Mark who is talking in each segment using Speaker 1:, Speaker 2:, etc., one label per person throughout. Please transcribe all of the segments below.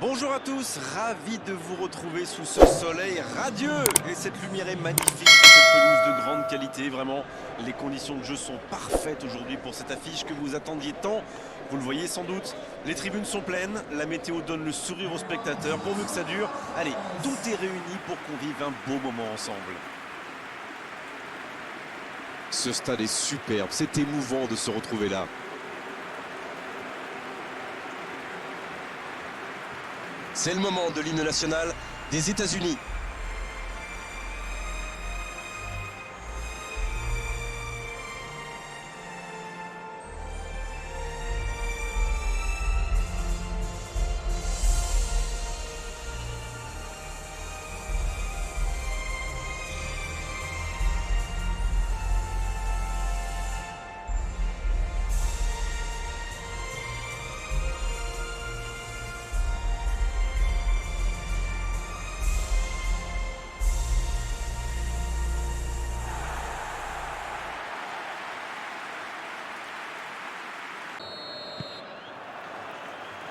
Speaker 1: Bonjour à tous, ravi de vous retrouver sous ce soleil radieux. Et cette lumière est magnifique, cette pelouse de grande qualité, vraiment. Les conditions de jeu sont parfaites aujourd'hui pour cette affiche que vous attendiez tant. Vous le voyez sans doute, les tribunes sont pleines, la météo donne le sourire aux spectateurs, pourvu que ça dure. Allez, tout est réuni pour qu'on vive un beau moment ensemble.
Speaker 2: Ce stade est superbe, c'est émouvant de se retrouver là.
Speaker 3: C'est le moment de l'hymne national des États-Unis.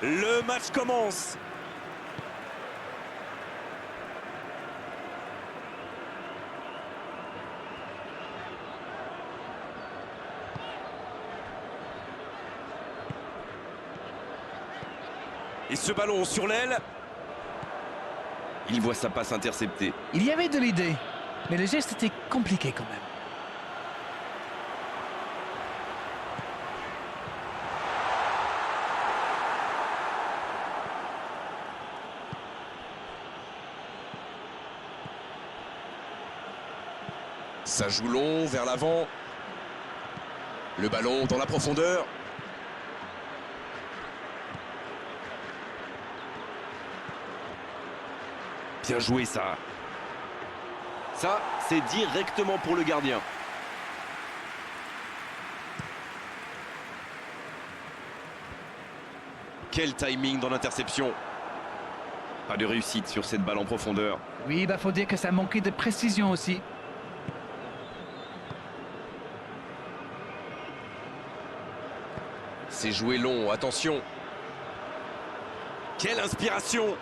Speaker 1: Le match commence. Et ce ballon sur l'aile. Il voit sa passe interceptée.
Speaker 4: Il y avait de l'idée, mais le geste était compliqué quand même.
Speaker 3: Ça joue long vers l'avant. Le ballon dans la profondeur.
Speaker 1: Bien joué ça. Ça, c'est directement pour le gardien. Quel timing dans l'interception. Pas de réussite sur cette balle en profondeur.
Speaker 4: Oui, faut dire que ça manquait de précision aussi.
Speaker 3: C'est joué long, attention.
Speaker 1: Quelle inspiration!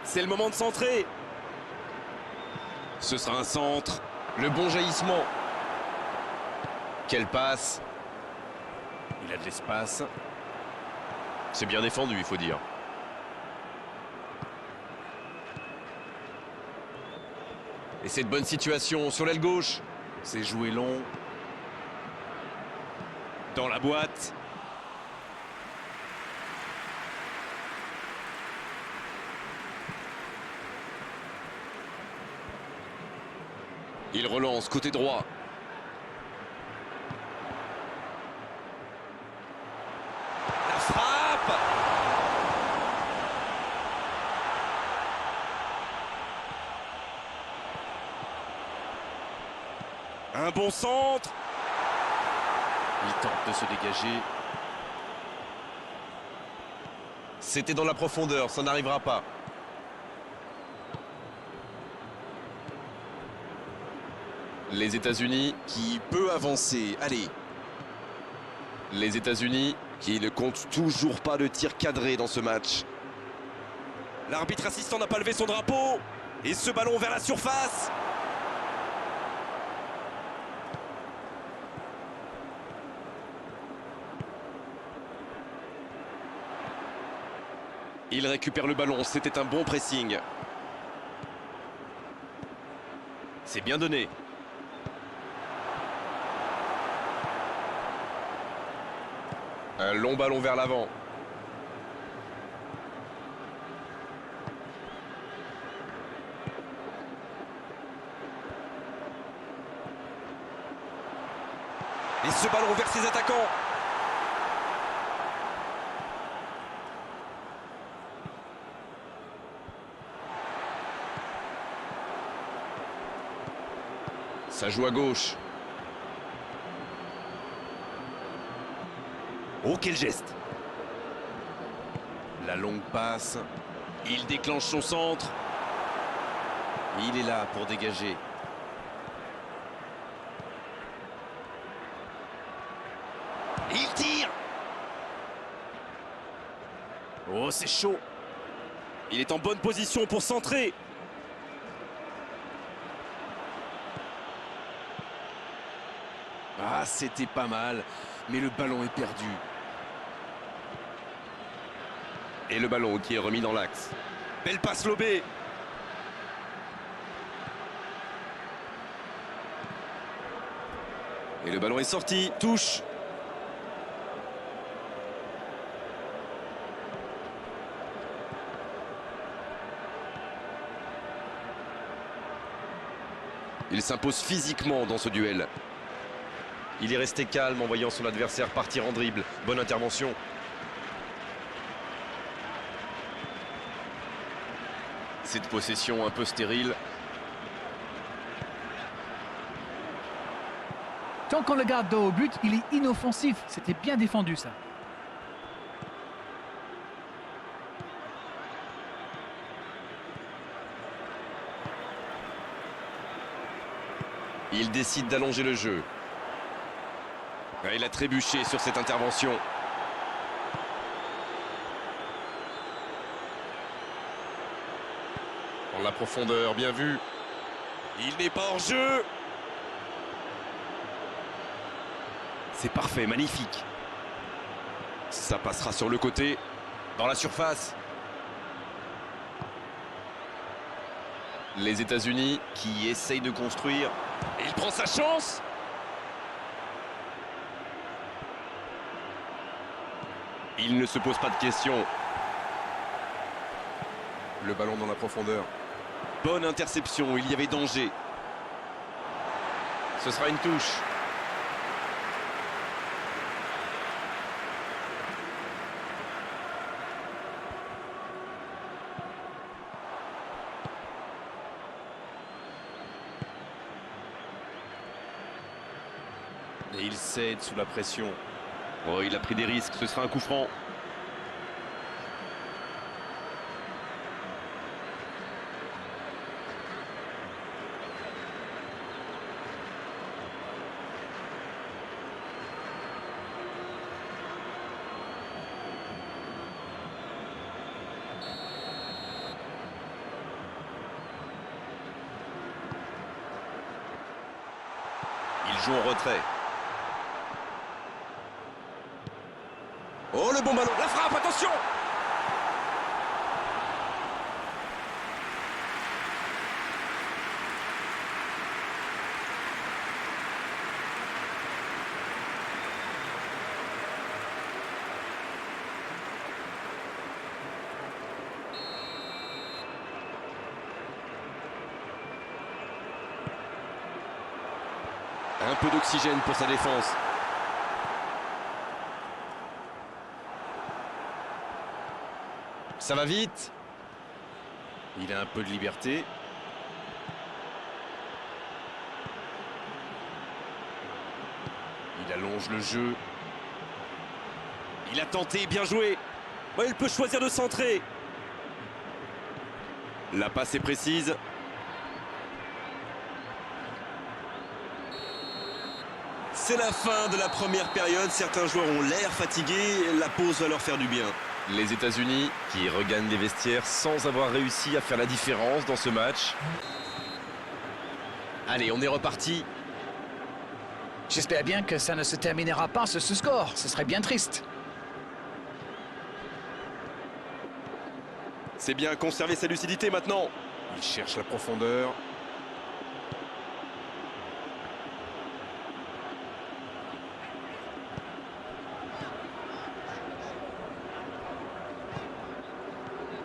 Speaker 1: C'est le moment de centrer. Ce sera un centre.
Speaker 3: Le bon jaillissement. Quelle passe.
Speaker 1: Il a de l'espace.
Speaker 3: C'est bien défendu, il faut dire. Et cette bonne situation sur l'aile gauche.
Speaker 1: C'est joué long. Dans la boîte.
Speaker 3: Il relance côté droit.
Speaker 1: La frappe! Un bon centre. Il tente de se dégager.
Speaker 3: C'était dans la profondeur, ça n'arrivera pas. Les États-Unis
Speaker 2: Qui peut avancer, allez.
Speaker 3: Les États-Unis
Speaker 2: Qui ne compte toujours pas de tir cadré dans ce match.
Speaker 1: L'arbitre assistant n'a pas levé son drapeau. Et ce ballon vers la surface. Il récupère le ballon, c'était un bon pressing. C'est bien donné.
Speaker 3: Un long ballon vers l'avant.
Speaker 1: Et ce ballon vers ses attaquants.
Speaker 3: Ça joue à gauche.
Speaker 1: Oh, quel geste! La longue passe. Il déclenche son centre. Il est là pour dégager. Il tire! Oh, c'est chaud!
Speaker 3: Il est en bonne position pour centrer. Ah, c'était pas mal, mais le ballon est perdu. Et le ballon qui est remis dans l'axe. Belle passe lobée. Et le ballon est sorti. Touche. Il s'impose physiquement dans ce duel. Il est resté calme en voyant son adversaire partir en dribble. Bonne intervention. Cette possession un peu stérile.
Speaker 4: Tant qu'on le garde dos au but, il est inoffensif. C'était bien défendu, ça.
Speaker 3: Il décide d'allonger le jeu. Il a trébuché sur cette intervention. Dans la profondeur, bien vu. Il n'est pas hors jeu. C'est parfait, magnifique. Ça passera sur le côté, dans la surface. Les États-Unis qui essayent de construire. Et il prend sa chance. Il ne se pose pas de questions. Le ballon dans la profondeur. Bonne interception, il y avait danger. Ce sera une touche. Et il cède sous la pression. Oh, il a pris des risques, ce sera un coup franc. Il joue en retrait. Oh, le bon ballon, la frappe, attention! Un peu d'oxygène pour sa défense. Ça va vite. Il a un peu de liberté. Il allonge le jeu. Il a tenté, bien joué. Ouais, il peut choisir de centrer. La passe est précise. C'est la fin de la première période. Certains joueurs ont l'air fatigués. La pause va leur faire du bien. Les États-Unis qui regagnent les vestiaires sans avoir réussi à faire la différence dans ce match. Allez, on est reparti.
Speaker 4: J'espère bien que ça ne se terminera pas sur ce score. Ce serait bien triste.
Speaker 3: C'est bien conserver sa lucidité maintenant. Il cherche la profondeur.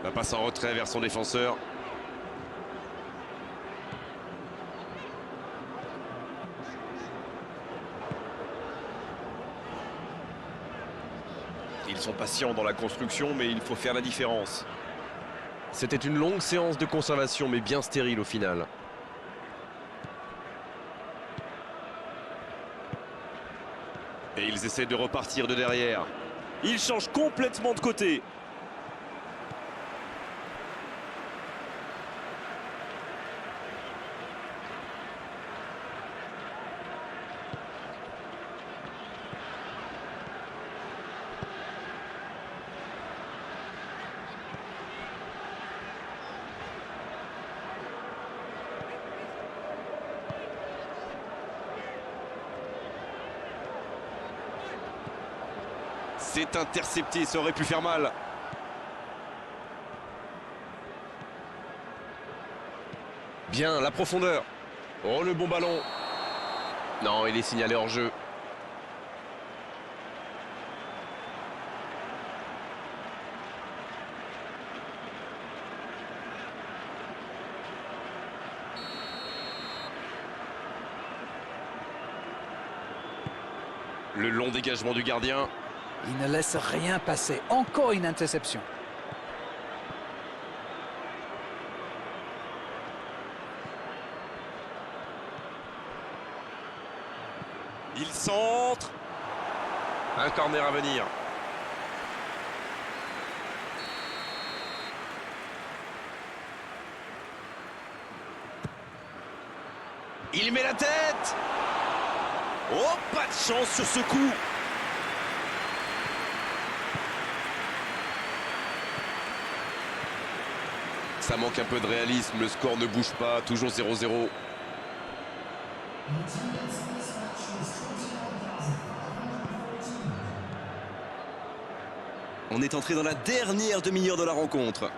Speaker 3: La passe en retrait vers son défenseur. Ils sont patients dans la construction, mais il faut faire la différence. C'était une longue séance de conservation, mais bien stérile au final. Et ils essaient de repartir de derrière. Ils changent complètement de côté. C'est intercepté, ça aurait pu faire mal. Bien, la profondeur. Oh, le bon ballon. Non, il est signalé hors jeu. Le long dégagement du gardien.
Speaker 4: Il ne laisse rien passer. Encore une interception.
Speaker 3: Il centre. Un corner à venir. Il met la tête. Oh, pas de chance sur ce coup. Ça manque un peu de réalisme, le score ne bouge pas, toujours 0-0. On est entré dans la dernière demi-heure de la rencontre.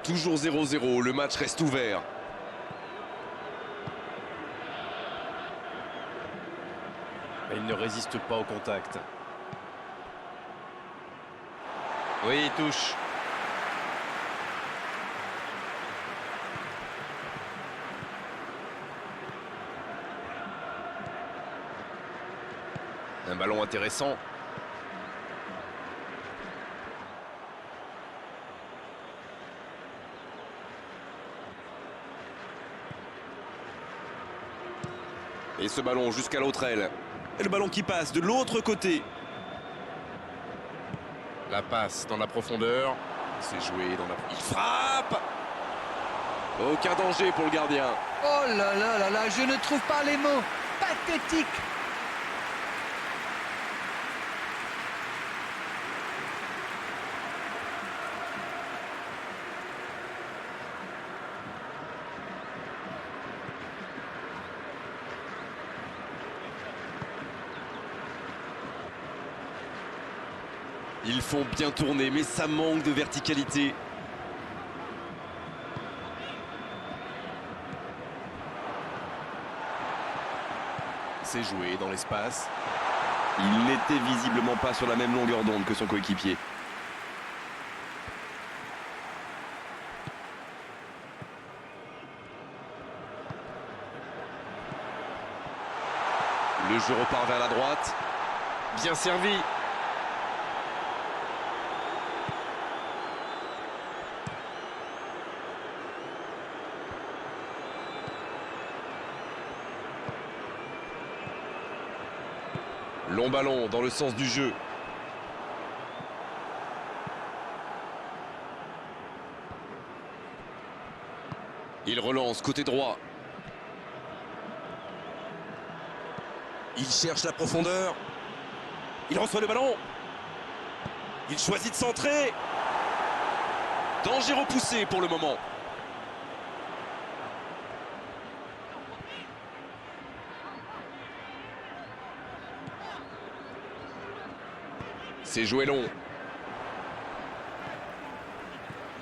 Speaker 3: Toujours 0-0, le match reste ouvert. Mais il ne résiste pas au contact. Oui, il touche. Un ballon intéressant. Et ce ballon jusqu'à l'autre aile. Et le ballon qui passe de l'autre côté. La passe dans la profondeur. C'est joué dans la... Il frappe. Aucun danger pour le gardien.
Speaker 4: Oh là là là là, je ne trouve pas les mots. Pathétique.
Speaker 3: Ils font bien tourner, mais ça manque de verticalité. C'est joué dans l'espace. Il n'était visiblement pas sur la même longueur d'onde que son coéquipier. Le jeu repart vers la droite. Bien servi. Long ballon dans le sens du jeu. Il relance côté droit. Il cherche la profondeur. Il reçoit le ballon. Il choisit de centrer. Danger repoussé pour le moment. C'est joué long.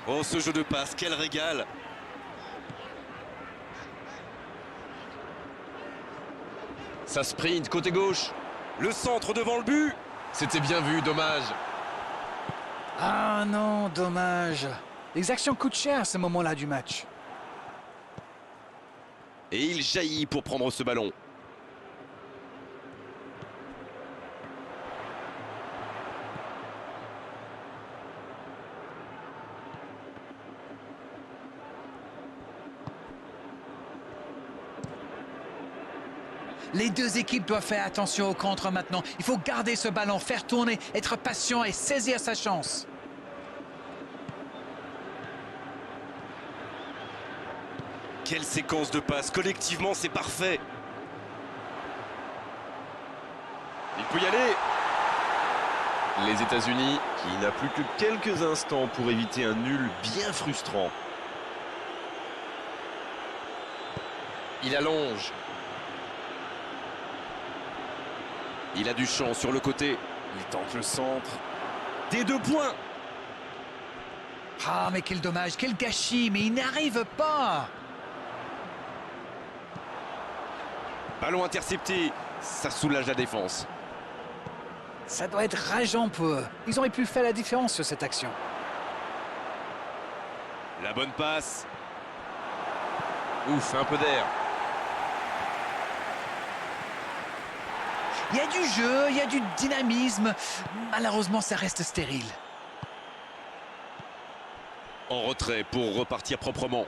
Speaker 3: Oh, ce jeu de passe, quel régal! Ça sprint côté gauche. Le centre devant le but. C'était bien vu, dommage.
Speaker 4: Ah non, dommage. L'exaction coûte cher à ce moment-là du match.
Speaker 3: Et il jaillit pour prendre ce ballon.
Speaker 4: Les deux équipes doivent faire attention au contre maintenant. Il faut garder ce ballon, faire tourner, être patient et saisir sa chance.
Speaker 3: Quelle séquence de passes. Collectivement, c'est parfait. Il peut y aller. Les États-Unis qui n'a plus que quelques instants pour éviter un nul bien frustrant. Il allonge. Il a du champ sur le côté.
Speaker 1: Il tente le centre. Des 2 points.
Speaker 4: Ah, mais quel dommage, quel gâchis, mais il n'arrive pas.
Speaker 1: Ballon intercepté. Ça soulage la défense.
Speaker 4: Ça doit être rageant pour eux. Ils auraient pu faire la différence sur cette action.
Speaker 1: La bonne passe.
Speaker 3: Ouf, un peu d'air.
Speaker 4: Il y a du jeu, il y a du dynamisme. Malheureusement, ça reste stérile.
Speaker 1: En retrait pour repartir proprement.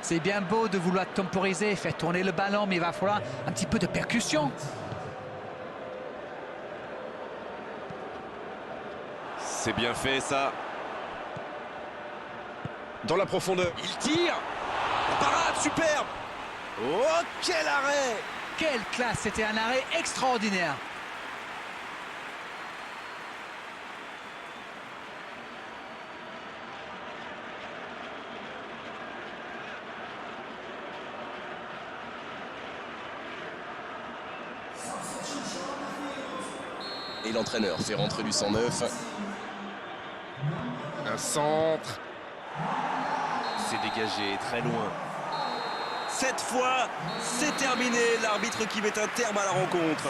Speaker 4: C'est bien beau de vouloir temporiser, faire tourner le ballon, mais il va falloir un petit peu de percussion.
Speaker 1: C'est bien fait ça.
Speaker 3: Dans la profondeur.
Speaker 1: Il tire. Parade superbe. Oh, quel arrêt!
Speaker 4: Quelle classe, c'était un arrêt extraordinaire.
Speaker 5: Et l'entraîneur fait rentrer du 109.
Speaker 3: Un centre. C'est dégagé, très loin.
Speaker 1: Cette fois, c'est terminé. L'arbitre qui met un terme à la rencontre.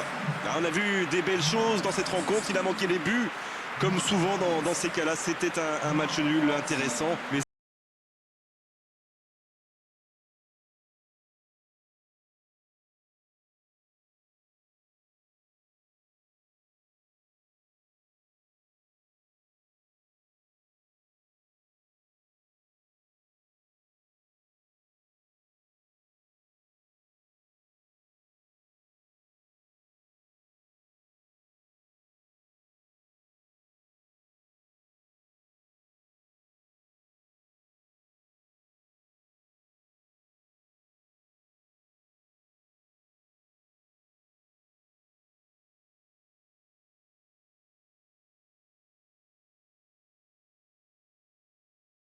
Speaker 1: Là, on a vu des belles choses dans cette rencontre. Il a manqué les buts. Comme souvent dans ces cas-là, c'était un match nul intéressant. Mais